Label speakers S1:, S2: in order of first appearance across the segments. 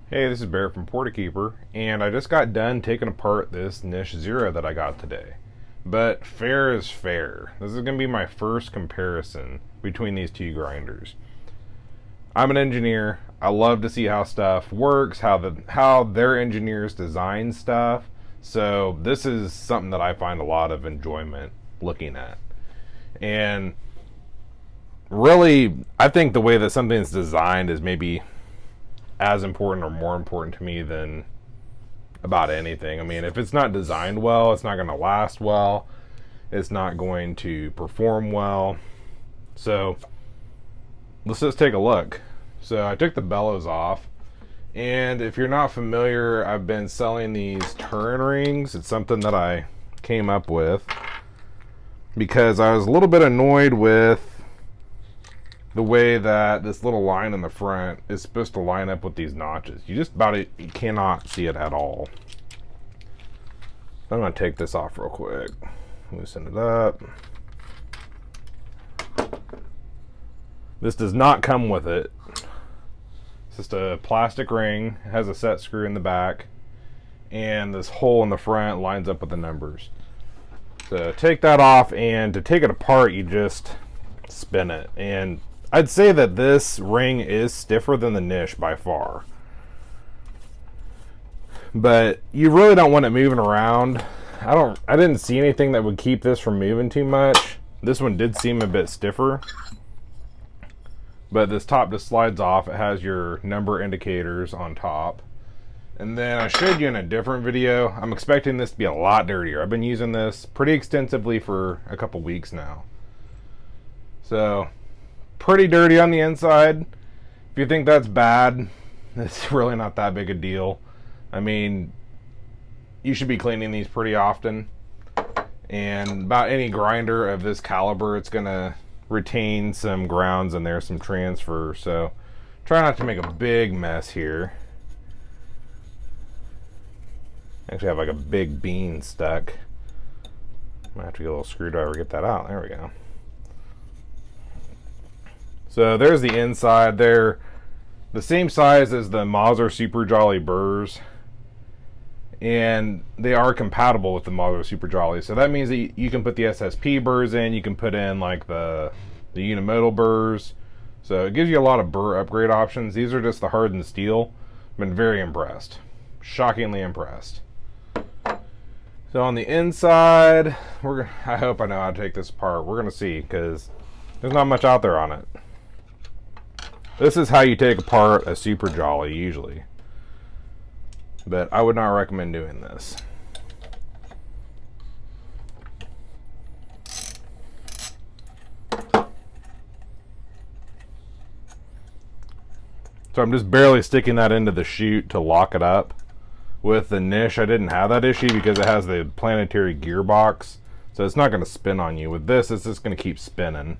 S1: Hey, this is Bear from Portakeeper, and I just got done taking apart this Niche Zero that I got today. But fair is fair. This is going to be my first comparison between these two grinders. I'm an engineer. I love to see how stuff works, how their engineers design stuff. So this is something that I find a lot of enjoyment looking at. And really, I think the way that something's designed is maybe as important or more important to me than about anything. I mean, if it's not designed well, it's not going to last well. It's not going to perform well. So let's just take a look. So I took the bellows off, and if you're not familiar, I've been selling these Turin rings. It's something that I came up with because I was a little bit annoyed with the way that this little line in the front is supposed to line up with these notches. You cannot see it at all. I'm going to take this off real quick. Loosen it up. This does not come with it. It's just a plastic ring. It has a set screw in the back, and this hole in the front lines up with the numbers. So take that off, and to take it apart, you just spin it. And I'd say that this ring is stiffer than the Niche by far. But you really don't want it moving around. I didn't see anything that would keep this from moving too much. This one did seem a bit stiffer. But this top just slides off. It has your number indicators on top. And then I showed you in a different video. I'm expecting this to be a lot dirtier. I've been using this pretty extensively for a couple weeks now. So pretty dirty on the inside. If you think that's bad, it's really not that big a deal. I mean, you should be cleaning these pretty often. And about any grinder of this caliber, it's going to retain some grounds in there, some transfer. So try not to make a big mess here. Actually, I have like a big bean stuck. Might have to get a little screwdriver to get that out. There we go. So there's the inside. They're the same size as the Mazzer Super Jolly burrs, and they are compatible with the Mazzer Super Jolly. So that means that you can put the SSP burrs in, you can put in like the unimodal burrs. So it gives you a lot of burr upgrade options. These are just the hardened steel. I've been very impressed. Shockingly impressed. So on the inside, I hope I know how to take this apart. We're going to see, because there's not much out there on it. This is how you take apart a Super Jolly usually, but I would not recommend doing this. So I'm just barely sticking that into the chute to lock it up. With the Niche, I didn't have that issue because it has the planetary gearbox, so it's not going to spin on you. With this, it's just going to keep spinning.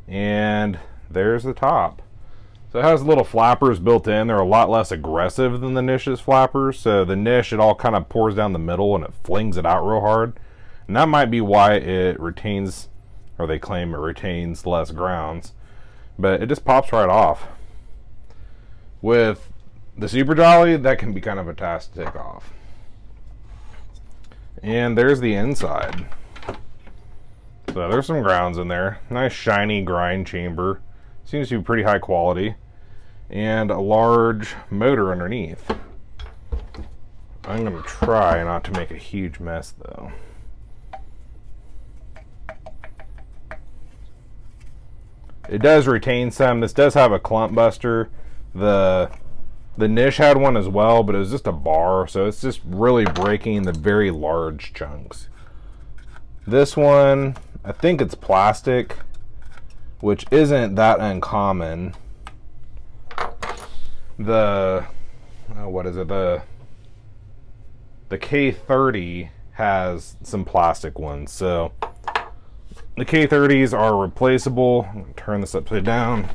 S1: And there's the top. So it has little flappers built in. They're a lot less aggressive than the Niche's flappers. So the Niche, it all kind of pours down the middle and it flings it out real hard. And that might be why it retains, or they claim it retains, less grounds. But it just pops right off. With the Super Jolly, that can be kind of a task to take off. And there's the inside. So there's some grounds in there. Nice shiny grind chamber. Seems to be pretty high quality. And a large motor underneath. I'm going to try not to make a huge mess though. It does retain some. This does have a clump buster. The Niche had one as well, but it was just a bar, so it's just really breaking the very large chunks. This one, I think it's plastic, which isn't that uncommon. What is it? The K30 has some plastic ones, so the K30s are replaceable. I'm going to turn this upside down.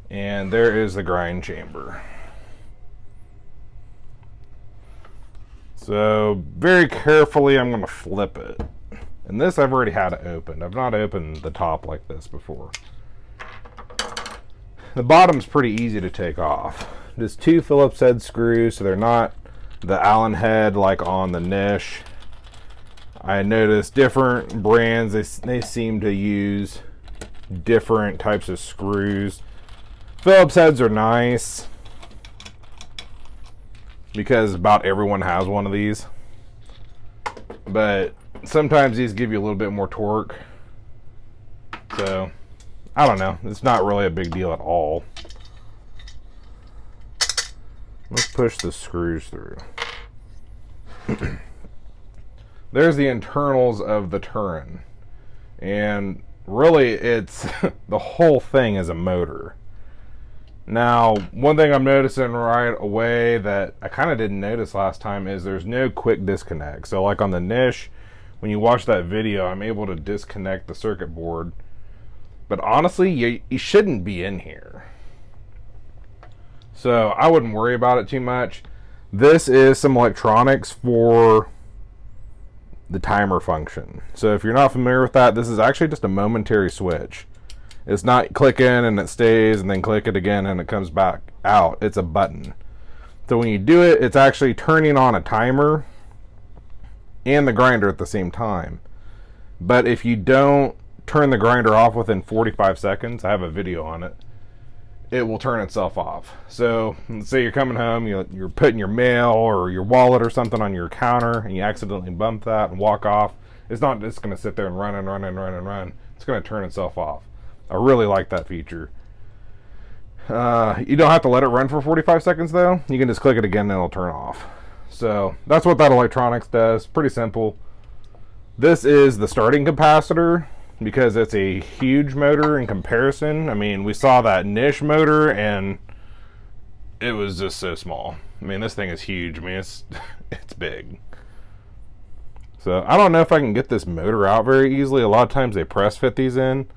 S1: And there is the grind chamber. So very carefully I'm going to flip it. And this I've already had it opened. I've not opened the top like this before. The bottom's pretty easy to take off. Just 2 Phillips head screws, so they're not the Allen head like on the niche. I noticed different brands, they seem to use different types of screws. Phillips heads are nice because about everyone has one of these. But sometimes these give you a little bit more torque. So, I don't know. It's not really a big deal at all. Let's push the screws through. There's the internals of the Turin. And really, it's the whole thing is a motor. Now, one thing I'm noticing right away that I kind of didn't notice last time is there's no quick disconnect. So like on the niche, when you watch that video, I'm able to disconnect the circuit board. But honestly, you shouldn't be in here. So I wouldn't worry about it too much. This is some electronics for the timer function. So if you're not familiar with that, this is actually just a momentary switch. It's not click in and it stays and then click it again and it comes back out. It's a button. So when you do it, it's actually turning on a timer and the grinder at the same time. But if you don't turn the grinder off within 45 seconds, I have a video on it, it will turn itself off. So let's say you're coming home, you're putting your mail or your wallet or something on your counter and you accidentally bump that and walk off. It's not just going to sit there and run and run and run and run. It's going to turn itself off. I really like that feature. You don't have to let it run for 45 seconds though. You can just click it again and it'll turn off. So that's what that electronics does. Pretty simple. This is the starting capacitor because it's a huge motor in comparison. I mean, we saw that niche motor and it was just so small. I mean, this thing is huge. I mean, it's big. So I don't know if I can get this motor out very easily. A lot of times they press fit these in.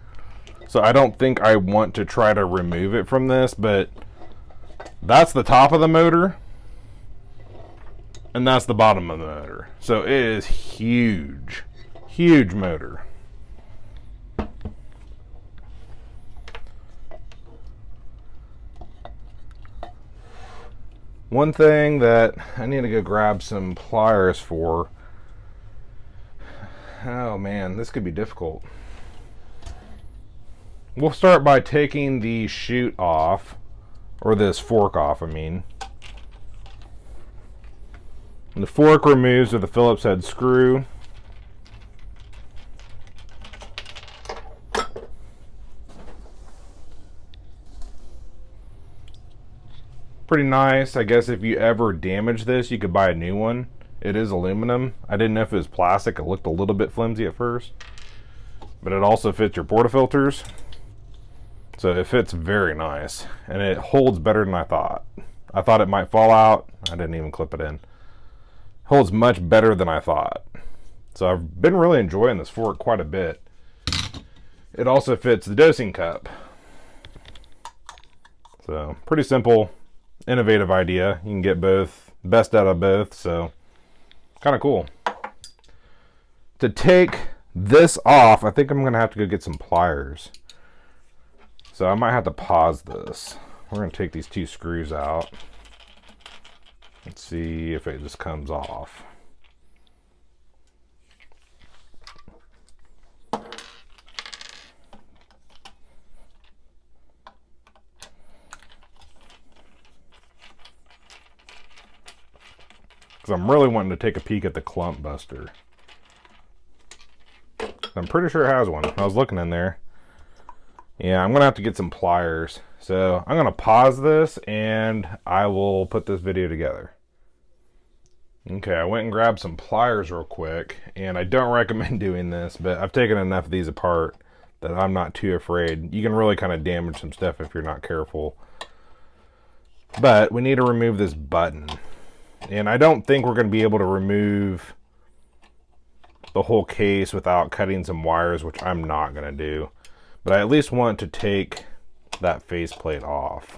S1: So I don't think I want to try to remove it from this, but that's the top of the motor and that's the bottom of the motor. So it is huge, huge motor. One thing that I need to go grab some pliers for. Oh man, this could be difficult. We'll start by taking the chute off, or this fork off, I mean. And the fork removes with the Phillips head screw. Pretty nice. I guess if you ever damage this, you could buy a new one. It is aluminum. I didn't know if it was plastic. It looked a little bit flimsy at first. But it also fits your portafilters. So it fits very nice. And it holds better than I thought. I thought it might fall out. I didn't even clip it in. Holds much better than I thought. So I've been really enjoying this fork quite a bit. It also fits the dosing cup. So pretty simple, innovative idea. You can get both, best out of both, so kind of cool. To take this off, I think I'm gonna have to go get some pliers. So I might have to pause this. We're gonna take these 2 screws out. Let's see if it just comes off. Because I'm really wanting to take a peek at the clump buster. I'm pretty sure it has one. I was looking in there. Yeah, I'm going to have to get some pliers. So I'm going to pause this and I will put this video together. Okay, I went and grabbed some pliers real quick. And I don't recommend doing this, but I've taken enough of these apart that I'm not too afraid. You can really kind of damage some stuff if you're not careful. But we need to remove this button. And I don't think we're going to be able to remove the whole case without cutting some wires, which I'm not going to do. But I at least want to take that faceplate off.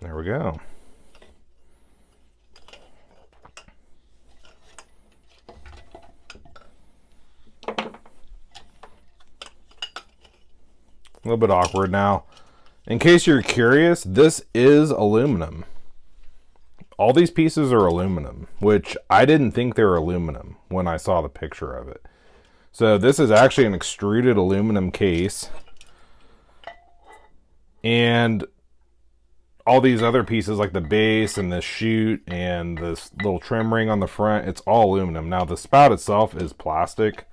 S1: There we go. A little bit awkward. Now, in case you're curious, this is aluminum. All these pieces are aluminum, which I didn't think they were aluminum when I saw the picture of it. So this is actually an extruded aluminum case. And all these other pieces, like the base and the chute and this little trim ring on the front, it's all aluminum. Now the spout itself is plastic,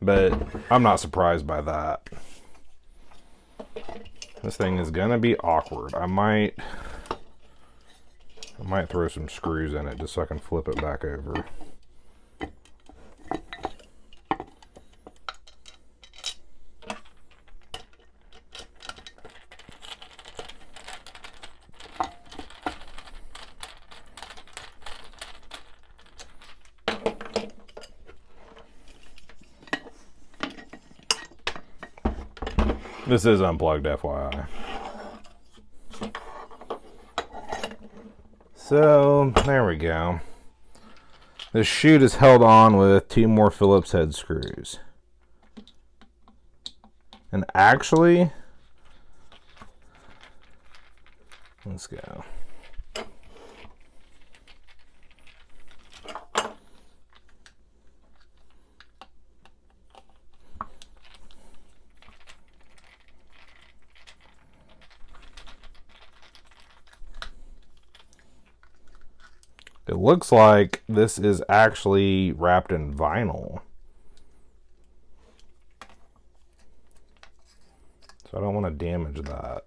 S1: but I'm not surprised by that. This thing is gonna be awkward. I might throw some screws in it just so I can flip it back over. This is unplugged, FYI. So, there we go. The chute is held on with 2 more Phillips head screws. And actually, let's go. It looks like this is actually wrapped in vinyl. So I don't want to damage that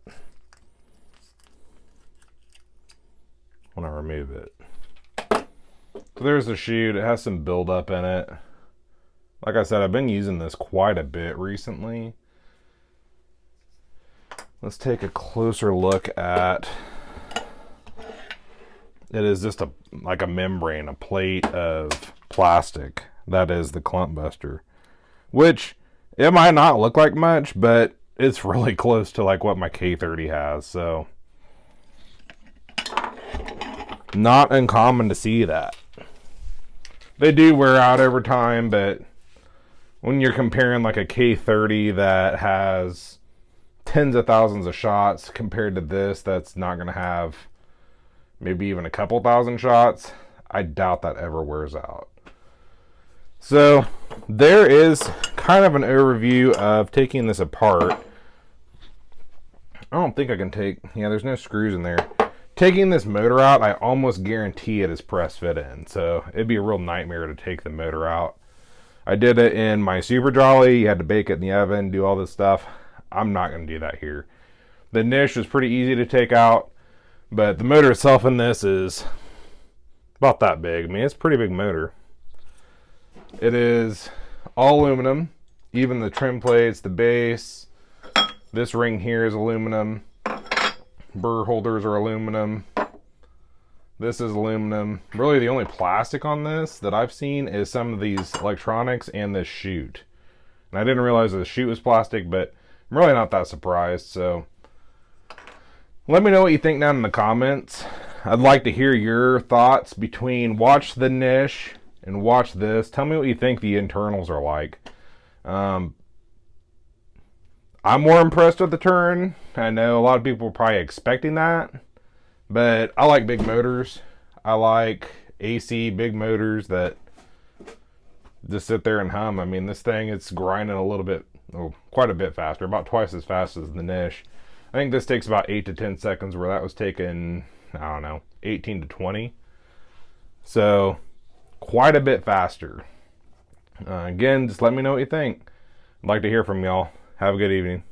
S1: when I remove it. So there's the chute. It has some buildup in it. Like I said, I've been using this quite a bit recently. Let's take a closer look at... It is just like a membrane, a plate of plastic. That is the clump buster. Which, it might not look like much, but it's really close to like what my K30 has, so. Not uncommon to see that. They do wear out over time, but when you're comparing like a K30 that has tens of thousands of shots compared to this that's not going to have maybe even a couple thousand shots, I doubt that ever wears out. So there is kind of an overview of taking this apart. I don't think I can take, yeah, there's no screws in there. Taking this motor out, I almost guarantee it is press fit in, so it'd be a real nightmare to take the motor out. I did it in my Super Jolly. You had to bake it in the oven, do all this stuff. I'm not going to do that here. The niche is pretty easy to take out. But the motor itself in this is about that big. I mean, it's a pretty big motor. It is all aluminum. Even the trim plates, the base. This ring here is aluminum. Burr holders are aluminum. This is aluminum. Really, the only plastic on this that I've seen is some of these electronics and this chute. And I didn't realize the chute was plastic, but I'm really not that surprised, so... Let me know what you think down in the comments. I'd like to hear your thoughts between watch the niche and watch this. Tell me what you think the internals are like. I'm more impressed with the Turin. I know a lot of people are probably expecting that. But I like big motors. I like AC big motors that just sit there and hum. I mean, this thing, it's grinding a little bit, quite a bit faster. About twice as fast as the niche. I think this takes about 8 to 10 seconds, where that was taking, I don't know, 18 to 20. So, quite a bit faster. Again, just let me know what you think. I'd like to hear from y'all. Have a good evening.